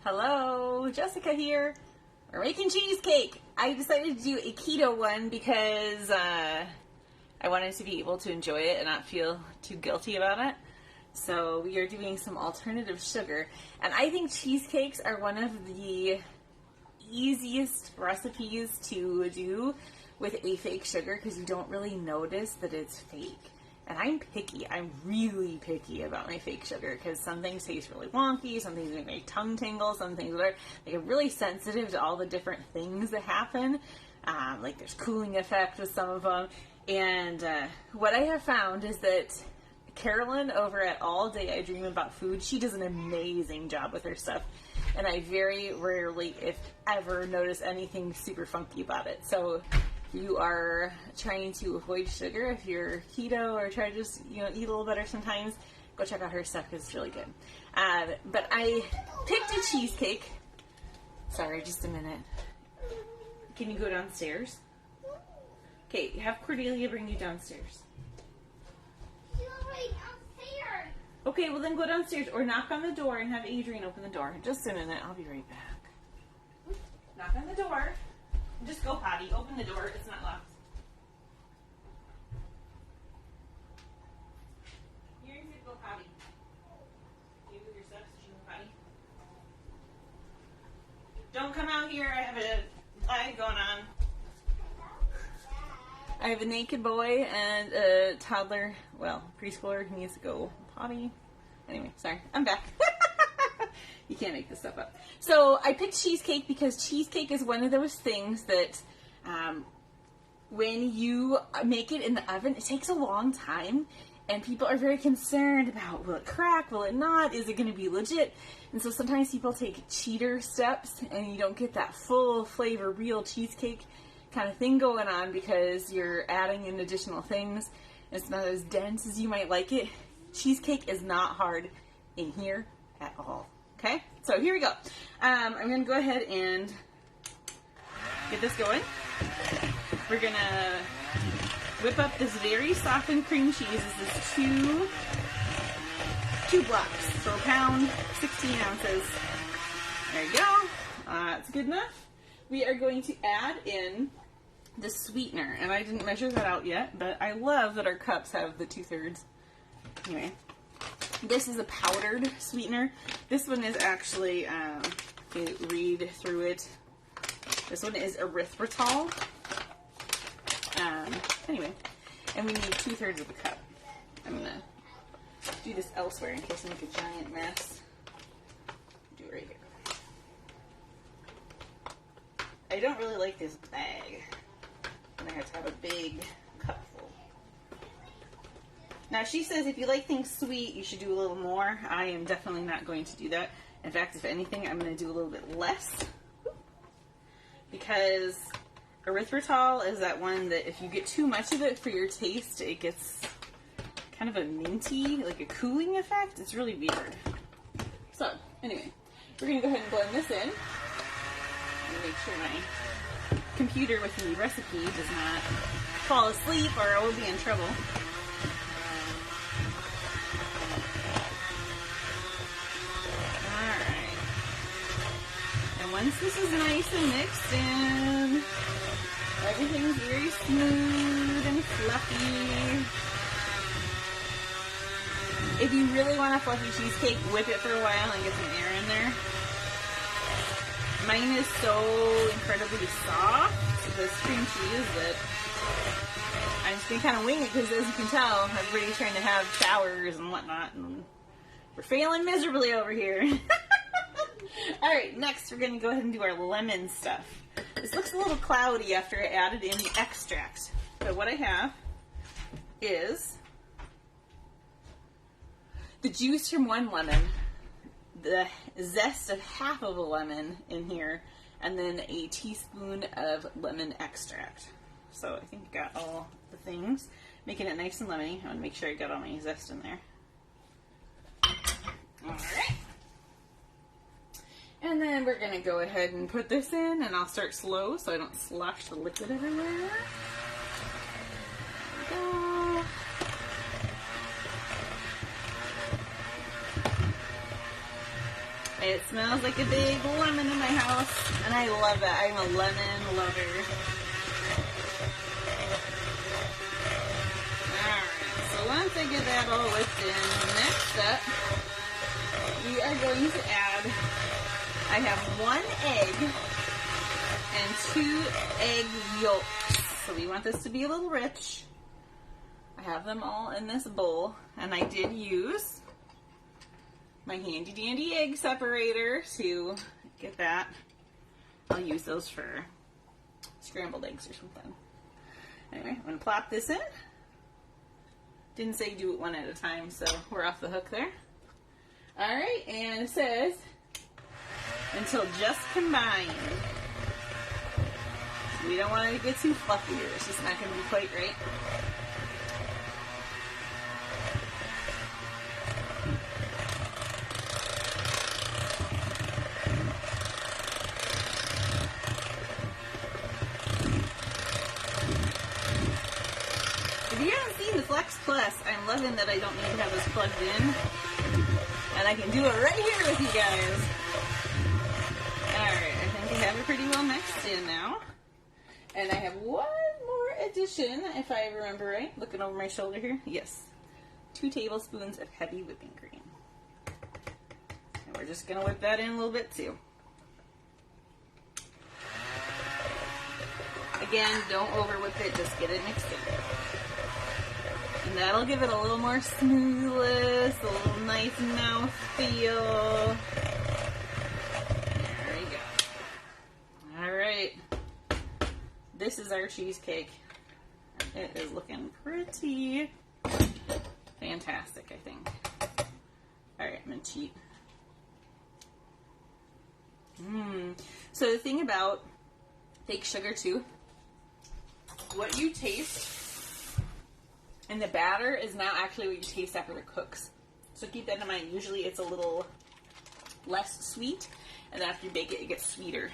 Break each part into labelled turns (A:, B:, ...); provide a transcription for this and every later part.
A: Hello, Jessica here. We're making cheesecake. I decided to do a keto one because I wanted to be able to enjoy it and not feel too guilty about it. So we are doing some alternative sugar. And I think cheesecakes are one of the easiest recipes to do with a fake sugar because you don't really notice that it's fake. And I'm picky. I'm really picky about my fake sugar because some things taste really wonky, some things make my tongue tingle, some things are like really sensitive to all the different things that happen. Like there's cooling effect with some of them. And what I have found is that Carolyn over at All Day I Dream About Food, she does an amazing job with her stuff. And I very rarely, if ever, notice anything super funky about it. So you are trying to avoid sugar, if you're keto or try to just eat a little better sometimes, go check out her stuff because it's really good. But I picked a cheesecake. Sorry, just a minute. Can you go downstairs? Okay, have Cordelia bring you downstairs.
B: She's already downstairs.
A: Okay, well then go downstairs or knock on the door and have Adrian open the door. Just a minute, I'll be right back. Knock on the door. Just go potty. Open the door. It's not locked. You're going to go potty. You move your steps. Did you go potty? Don't come out here. I have a live going on. I have a naked boy and a toddler, well, preschooler who needs to go potty. Anyway, sorry. I'm back. You can't make this stuff up. So I picked cheesecake because cheesecake is one of those things that when you make it in the oven, it takes a long time. And people are very concerned about, will it crack, will it not, is it going to be legit? And so sometimes people take cheater steps and you don't get that full flavor, real cheesecake kind of thing going on because you're adding in additional things. It's not as dense as you might like it. Cheesecake is not hard in here at all. Okay, so here we go. I'm going to go ahead and get this going. We're going to whip up this very softened cream cheese. This is two blocks, so a pound, 16 ounces. There you go. That's good enough. We are going to add in the sweetener, and I didn't measure that out yet, but I love that our cups have the 2/3. Anyway. This is a powdered sweetener. This one is actually, if you read through it, this one is erythritol. Anyway, and we need 2/3 of a cup. I'm going to do this elsewhere in case I make a giant mess. Do it right here. I don't really like this bag. And I have to have a big cup full. Now, she says if you like things sweet, you should do a little more. I am definitely not going to do that. In fact, if anything, I'm going to do a little bit less. Because erythritol is that one that if you get too much of it for your taste, it gets kind of a minty, like a cooling effect. It's really weird. So, anyway, we're going to go ahead and blend this in. I'm going to make sure my computer with the recipe does not fall asleep or I will be in trouble. Once this is nice and mixed in, everything's very smooth and fluffy. If you really want a fluffy cheesecake, whip it for a while and get some air in there. Mine is so incredibly soft, this cream cheese, that I'm just going to kind of wing it because, as you can tell, everybody's trying to have showers and whatnot, and we're failing miserably over here. Alright, next we're going to go ahead and do our lemon stuff. This looks a little cloudy after I added in the extract. So what I have is the juice from one lemon, the zest of half of a lemon in here, and then a teaspoon of lemon extract. So I think I got all the things, making it nice and lemony. I want to make sure I got all my zest in there. Alright. And then we're going to go ahead and put this in, and I'll start slow so I don't slosh the liquid everywhere. There we go. It smells like a big lemon in my house, and I love it. I'm a lemon lover. Alright, so once I get that all whipped in, next up, we are going to add, I have 1 egg and 2 egg yolks. So we want this to be a little rich. I have them all in this bowl, and I did use my handy dandy egg separator to get that. I'll use those for scrambled eggs or something. Anyway, I'm going to plop this in. Didn't say do it one at a time, so we're off the hook there. Alright, and it says, until just combined. We don't want it to get too fluffy or it's just not going to be quite right. If you haven't seen the Flex Plus, I'm loving that I don't need to have this plugged in. And I can do it right here with you guys. Alright, I think I have it pretty well mixed in now. And I have one more addition, if I remember right. Looking over my shoulder here. Yes. 2 tablespoons of heavy whipping cream. And we're just going to whip that in a little bit too. Again, don't over whip it, just get it mixed in. And that'll give it a little more smoothness, a little nice mouth feel. There we go. Alright. This is our cheesecake. It is looking pretty fantastic, I think. Alright, I'm gonna cheat. So the thing about fake sugar too, what you taste in the batter is not actually what you taste after it cooks. So keep that in mind. Usually it's a little less sweet, and then after you bake it, it gets sweeter.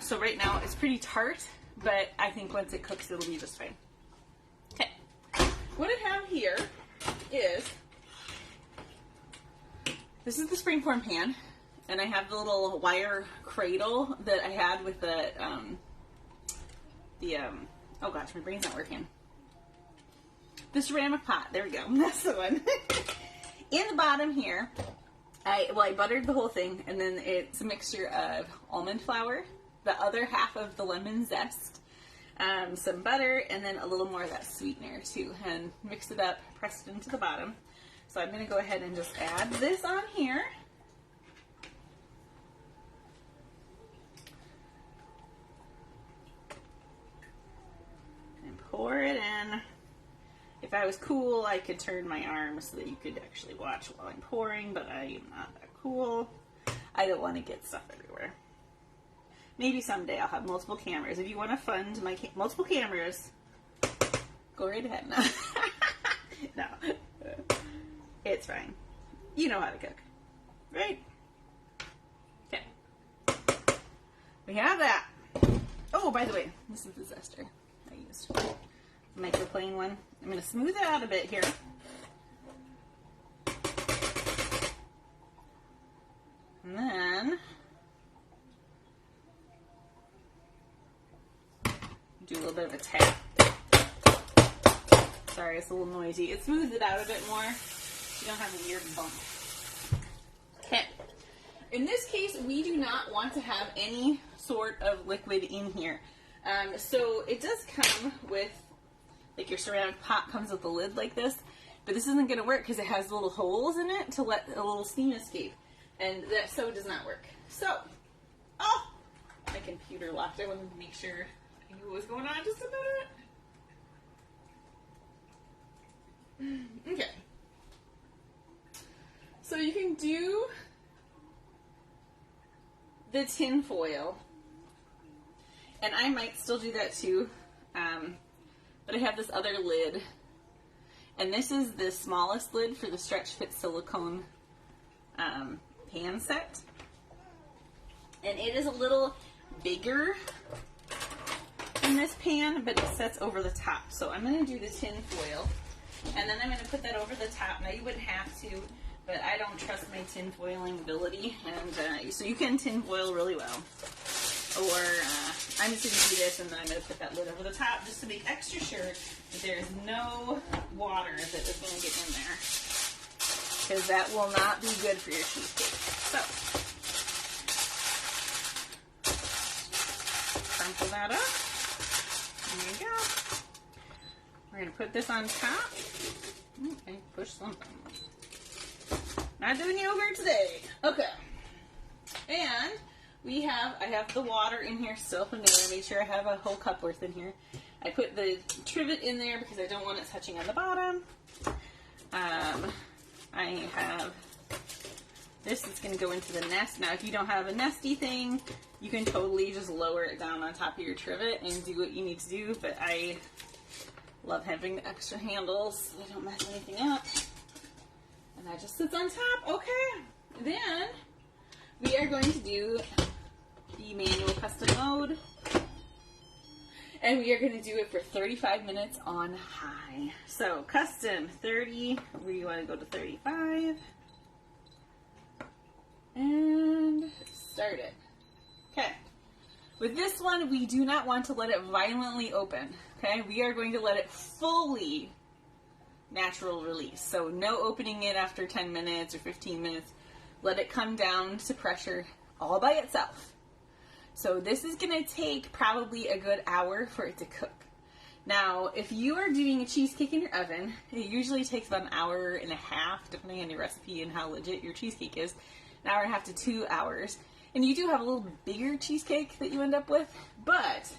A: So right now it's pretty tart, but I think once it cooks, it'll be just fine. Okay. What I have here is, this is the springform pan, and I have the little wire cradle that I had with the oh gosh, my brain's not working. The ceramic pot, there we go, that's the one. In the bottom here, I buttered the whole thing, and then it's a mixture of almond flour, the other half of the lemon zest, some butter, and then a little more of that sweetener too, and mix it up, press it into the bottom. So I'm going to go ahead and just add this on here. And pour it in. If I was cool, I could turn my arm so that you could actually watch while I'm pouring, but I am not that cool. I don't want to get stuff everywhere. Maybe someday I'll have multiple cameras. If you want to fund my multiple cameras, go right ahead. No. It's fine. You know how to cook. Right? Okay. We have that. Oh, by the way, this is the zester I used. Microplane one. I'm going to smooth it out a bit here. And then do a little bit of a tap. Sorry, it's a little noisy. It smooths it out a bit more. You don't have a weird bump. Okay. In this case, we do not want to have any sort of liquid in here. So it does come with, like your ceramic pot comes with a lid like this, but this isn't going to work because it has little holes in it to let a little steam escape, and that so does not work. So, oh, my computer locked. I wanted to make sure I knew what was going on just a minute. Okay. So you can do the tin foil, and I might still do that too, but I have this other lid, and this is the smallest lid for the Stretch Fit silicone pan set, and it is a little bigger in this pan, but it sets over the top. So I'm going to do the tin foil, and then I'm going to put that over the top. Now you wouldn't have to, but I don't trust my tin foiling ability, and so you can tin foil really well. Or I'm just going to do this, and then I'm going to put that lid over the top just to make extra sure that there is no water that is going to get in there, because that will not be good for your cheesecake. So, crumple that up. There you go. We're going to put this on top. I pushed something. Not doing yogurt today. Okay. And I have the water in here still from there. Make sure I have a whole cup worth in here. I put the trivet in there because I don't want it touching on the bottom. I have this is going to go into the nest. Now, if you don't have a nesty thing, you can totally just lower it down on top of your trivet and do what you need to do. But I love having the extra handles so they don't mess anything up. And that just sits on top. Okay. Then we are going to do the manual custom mode. And we are going to do it for 35 minutes on high. So custom 30, we want to go to 35. And start it. Okay. With this one, we do not want to let it violently open. Okay, we are going to let it fully natural release. So no opening it after 10 minutes or 15 minutes. Let it come down to pressure all by itself. So this is going to take probably a good hour for it to cook. Now, if you are doing a cheesecake in your oven, it usually takes about an hour and a half, depending on your recipe and how legit your cheesecake is. An hour and a half to 2 hours. And you do have a little bigger cheesecake that you end up with, but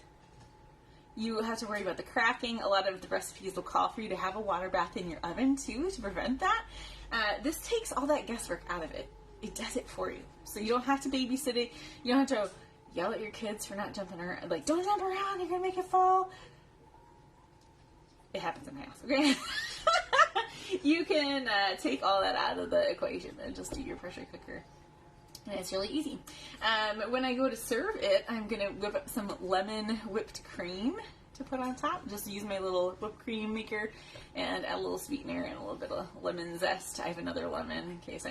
A: you have to worry about the cracking. A lot of the recipes will call for you to have a water bath in your oven too to prevent that. This takes all that guesswork out of it. It does it for you. So you don't have to babysit it. You don't have to yell at your kids for not jumping around. Like, don't jump around, you're going to make it fall. It happens in my house, okay? You can take all that out of the equation and just do your pressure cooker. And it's really easy. When I go to serve it, I'm going to whip up some lemon whipped cream to put on top. Just use my little whipped cream maker and add a little sweetener and a little bit of lemon zest. I have another lemon in case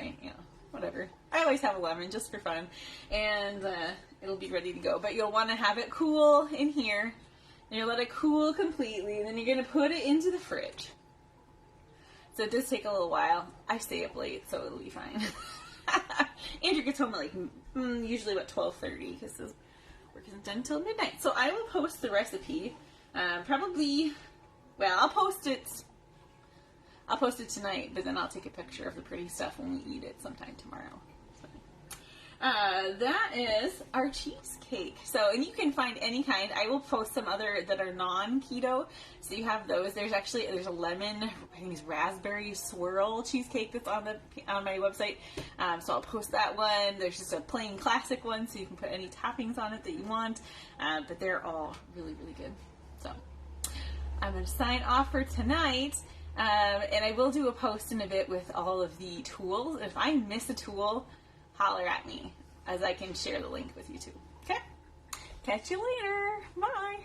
A: whatever. I always have a lemon just for fun. And it'll be ready to go. But you'll want to have it cool in here. And you'll let it cool completely. And then you're going to put it into the fridge. So it does take a little while. I stay up late, so it'll be fine. Andrew gets home at usually about 12:30 because his work isn't done until midnight. So I will post the recipe. I'll post it tonight, but then I'll take a picture of the pretty stuff when we eat it sometime tomorrow. So, that is our cheesecake. So, and you can find any kind. I will post some other that are non-keto, so you have those. There's a lemon, I think it's raspberry swirl cheesecake that's on my website. So I'll post that one. There's just a plain classic one, so you can put any toppings on it that you want. But they're all really, really good. So I'm going to sign off for tonight. And I will do a post in a bit with all of the tools. If I miss a tool, holler at me, as I can share the link with you too. Okay? Catch you later. Bye.